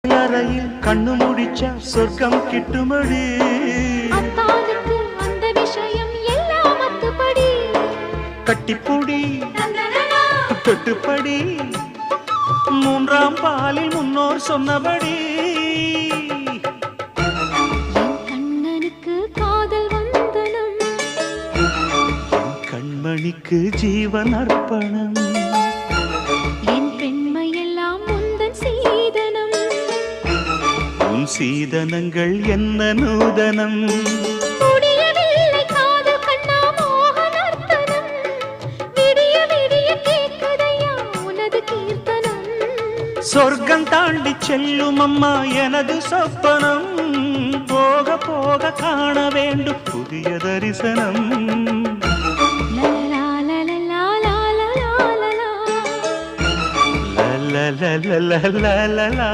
அறையில் கண்ணு முடிச்சா சொர்க்கம் கிட்டுமடி. அத்தானுக்கு அந்த விஷயம் எல்லாம் அத்துப்படி. கட்டிப்பூடி தொட்டுப்படி மூன்றாம் பாலில் முன்னோர் சொன்னபடி. என் கண்ணனுக்கு காதல் வந்தனம், என் கண்மணிக்கு ஜீவன் அர்ப்பணம். என் பெண்மையெல்லாம் முந்தன் சீதனம். உன் சீதனங்கள் என்ன நூதனம். முடியவில்லை காதல் கண்ணா மோகன் அர்த்தனம். விடிய விடிய கேட்குதையா உனது கீர்த்தனம். சொர்க்கம் தாண்டி செல்லும் அம்மா எனது சொப்பனம். போக போக காண வேண்டும் புதிய தரிசனம். லலலா லலலா லலலா லலலா. லலலலலலலலா.